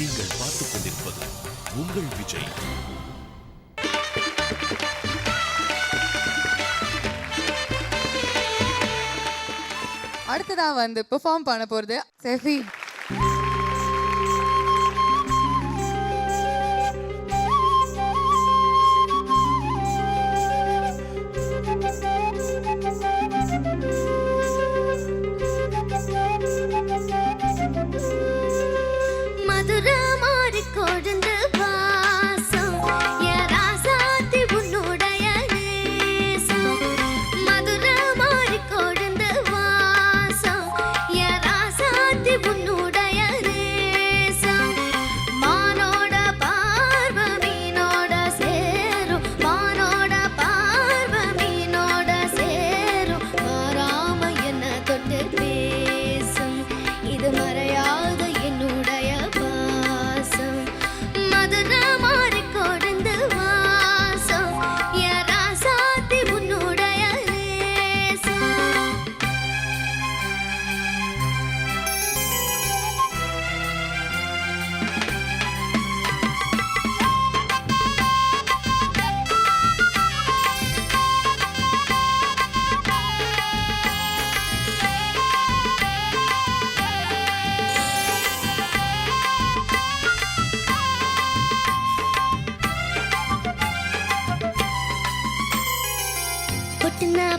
நீங்கள் பார்த்துக் கொண்டிருப்பது உங்கள் விஜய். அடுத்ததா வந்து பெர்ஃபார்ம் பண்ண போறது செஃபி.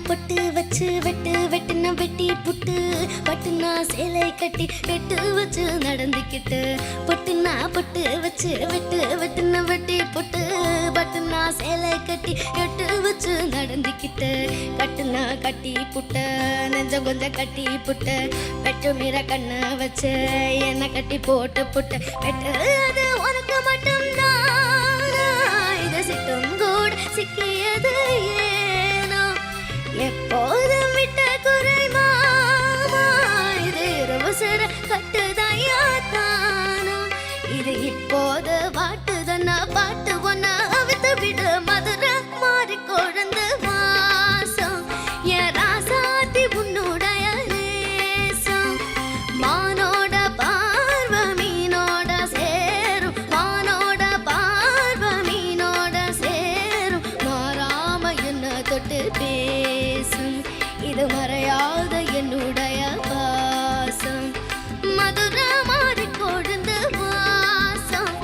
பொட்டு வச்சு வெட்டுன வெட்டி புட்டு பட்டுனா சேலை கட்டி வெட்டு வச்சு நடந்துக்கிட்டு பொட்டுனா பொட்டு வச்சு வெட்டுன வெட்டி புட்டு பட்டுனா சேலை கட்டி வெட்டு வச்சு நடந்துக்கிட்டு கட்டுனா கட்டி புட்ட நெஞ்சம் கொஞ்சம் கட்டி புட்ட வெட்டு மீற கண்ண வச்சு என்ன கட்டி போட்டு புட்ட வெட்டு அது உனக்கு மட்டும் தான் இதை சிட்டும் கூட சிக்கியது எப்போதும் விட்ட குறை மாமா இது அவசர கட்டுதாயா தானா இது இப்போது பாட்டுதன்னா பாட்டு ஒன்னா அவித்து விடு மதுரை மாறி குழந்து வாசம் என் ராசாத்தி உன்னுடைய நேசம் மானோட பார்வை மீனோட சேரும் மானோட பார்வை மீனோட சேரும் மாறாம என்ன தொட்டு இது மறையாத என்னுடைய வாசம் மதுரை மாறி கொழுந்து வாசம்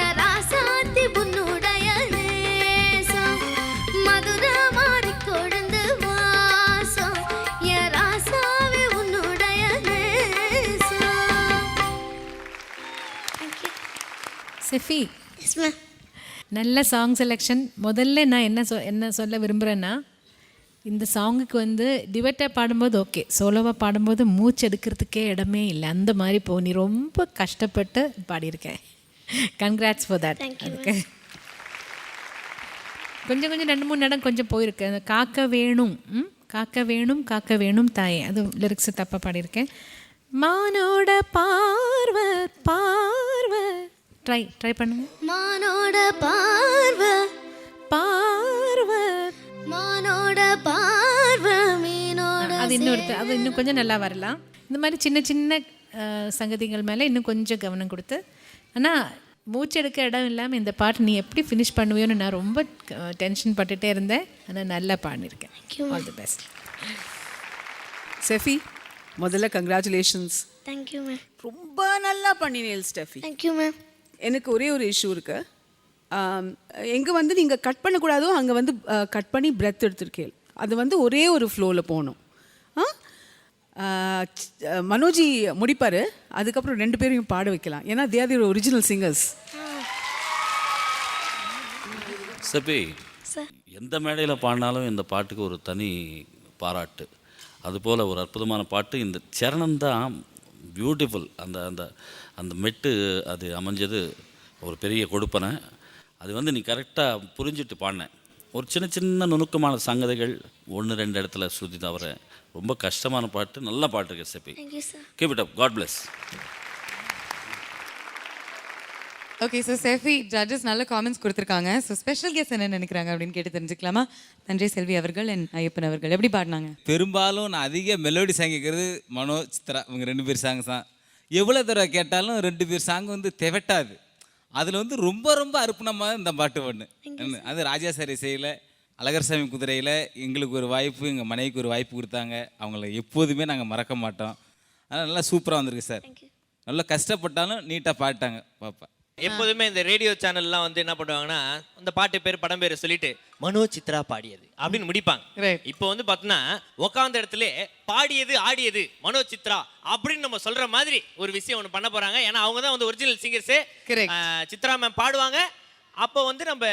என் ராசாத்தி உன்னுடைய நேசம் மதுரை மாறி கொழுந்து வாசம் என் ராசாவே உன்னுடைய நேசம். செஃபி, நல்ல சாங் செலெக்ஷன். முதல்ல நான் என்ன சொல்ல விரும்புகிறேன்னா, இந்த சாங்குக்கு வந்து டிவெட்டாக பாடும்போது ஓகே, சோலோவாக பாடும்போது மூச்சு எடுக்கிறதுக்கே இடமே இல்லை. அந்த மாதிரி நீ ரொம்ப கஷ்டப்பட்டு பாடியிருக்கேன். Congrats for that. அதுக்கு கொஞ்சம் 2-3 இடம் கொஞ்சம் போயிருக்கு. அந்த காக்க வேணும் காக்க வேணும் தாயே, அது லிரிக்ஸு தப்பாக பாடியிருக்கேன். மானோட பார்வை பார்வை ட்ரை பண்ணுங்க. மானோட பார்வை பார்வை மானோட பார்வை மீனோட அது இன்னும் கொஞ்சம் நல்லா வரலாம். இந்த மாதிரி சின்ன சங்கதிகள் மேலே இன்னும் கொஞ்சம் கவனம் கொடுத்து, ஆனால் மூச்செடுக்க இடம் இல்லாமல் இந்த பாட்டு நீ எப்படி ஃபினிஷ் பண்ணுவியோன்னு நான் ரொம்ப டென்ஷன் பட்டுகிட்டே இருந்தேன். ஆனால் நல்லா பாடியிருக்கேன். All the best. செஃபி, முதல்ல கங்க்ராச்சுலேஷன்ஸ். Thank you ma'am. ரொம்ப நல்லா பண்ணினேன் ஸ்டெஃபி. Thank you ma'am. எனக்கு ஒரே ஒரு இஷ்யூ இருக்குது. எங்கே வந்து நீங்கள் கட் பண்ணக்கூடாதோ அங்கே வந்து கட் பண்ணி பிரெத் எடுத்துருக்கேன். அது வந்து ஒரே ஒரு ஃப்ளோவில் போகணும். மனோஜி முடிப்பார், அதுக்கப்புறம் 2 பேரையும் பாட வைக்கலாம். ஏன்னா they are the original singers. SEBI, எந்த மேடையில் பாடினாலும் இந்த பாட்டுக்கு ஒரு தனி பாராட்டு. அதுபோல் ஒரு அற்புதமான பாட்டு. இந்த சரணம் தான் பியூட்டிஃபுல். அந்த அந்த அந்த மெட்டு அது அமைஞ்சது ஒரு பெரிய கொடுப்பனை. அது வந்து நீ கரெக்டாக புரிஞ்சுட்டு பாடினேன். ஒரு சின்ன நுணுக்கமான சங்கதிகள் 1-2 இடத்துல ஸ்ருதி தவிர ரொம்ப கஷ்டமான பாட்டு. நல்ல பாட்டு இருக்கு செபி. Keep it up. God bless. Okay, so செஃபி ஜட்ஜஸ் நல்ல காமெண்ட்ஸ் கொடுத்துருக்காங்க. ஸோ ஸ்பெஷல் கெஸ்ட் என்ன நினைக்கிறாங்க அப்படின்னு கேட்டு தெரிஞ்சுக்கலாமா? தஞ்சை செல்வி அவர்கள் அண்ட் ஐயப்பன் அவர்கள் எப்படி பாடினாங்க? பெரும்பாலும் நான் அதிக மெலோடி சாங் கேட்குறது மனோ சித்ரா, இவங்க 2 பேர் சாங்ஸ் தான். எவ்வளோ தடவை கேட்டாலும் 2 பேர் சாங் வந்து தெவட்டாது. அதில் வந்து ரொம்ப ரொம்ப அர்ப்பணமாக இந்த பாட்டு ஒன்று. அது ராஜா சார் இசையில் அழகர்சாமி குதிரையில் எங்களுக்கு ஒரு வாய்ப்பு, எங்கள் மனைவிக்கு ஒரு வாய்ப்பு கொடுத்தாங்க. அவங்கள எப்போதுமே நாங்கள் மறக்க மாட்டோம். அதனால் நல்லா சூப்பராக வந்திருக்கு சார். நல்லா கஷ்டப்பட்டாலும் நீட்டாக பாட்டாங்க பாப்பா. எப்போதுமே இந்த ரேடியோ சேனல்லாம் வந்து என்ன பண்ணுவாங்கன்னா அந்த பாட்டு பேர் படம் பேரை சொல்லிட்டு மனோ சித்ரா பாடியது அப்படின்னு முடிப்பாங்க. இப்போ வந்து பார்த்தோன்னா உட்காந்த இடத்துல பாடியது ஆடியது மனோ சித்ரா அப்படின்னு நம்ம சொல்ற மாதிரி ஒரு விஷயம் ஒன்று பண்ண போறாங்க. ஏன்னா அவங்க தான் வந்து ஒரிஜினல் சிங்கர்ஸே. சித்ரா மேம் பாடுவாங்க, அப்போ வந்து நம்ம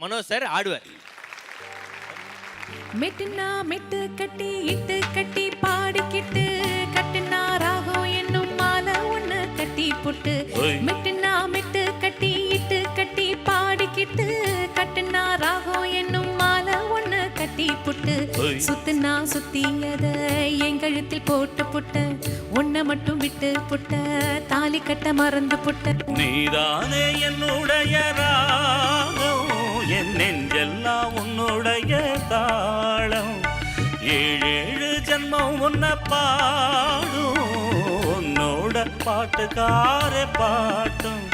மனோ சார் ஆடுவார். மெட்டுனா மெட்டு கட்டி இட்டு கட்டி பாடிக்கிட்டு கட்டுனா ராகம் என்னும் மாலை ஒண்ணு கட்டி புட்டு. மெட்டுனா மெட்டு கட்டி இட்டு கட்டி பாடிக்கிட்டு கட்டுனா ராகம் என்னும் மாலை ஒண்ணு கட்டி புட்டு. சுத்துனா சுத்தியத என் கழுத்தில் போட்டு புட்ட, ஒன்ன மட்டும் விட்டு புட்ட, தாலி கட்ட மறந்து புட்ட. நீதானே என்னுடைய ராகம், என் நெஞ்செல்லாம் உன்னுடைய தாளம், 7 ஜென்மம் உன்னை பாடும், உன்னோட பாட்டுக்கார பாட்டும்,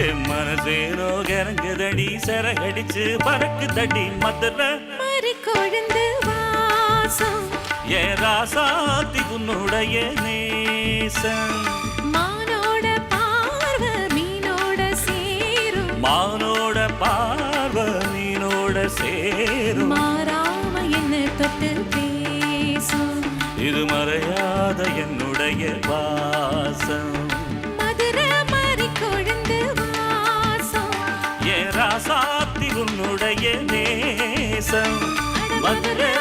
என் மனசேனோ கரங்குதடி சரகடிச்சு பறக்கு தடி மதுரை மறி கொழுந்து வாசம், என் ராசாத்தி உன்னுடைய நேசம், மானோட பார்வை மீனோட சேரும், மானோட பார்வை மீனோட சேரும், மாறாம என்ன தொட்டு பேசும், இது மறையாத என்னுடைய வாசம், மதுரை மறி கொழுந்து வாசம், என் ராசாத்தி உன்னுடைய நேசம், மதுரை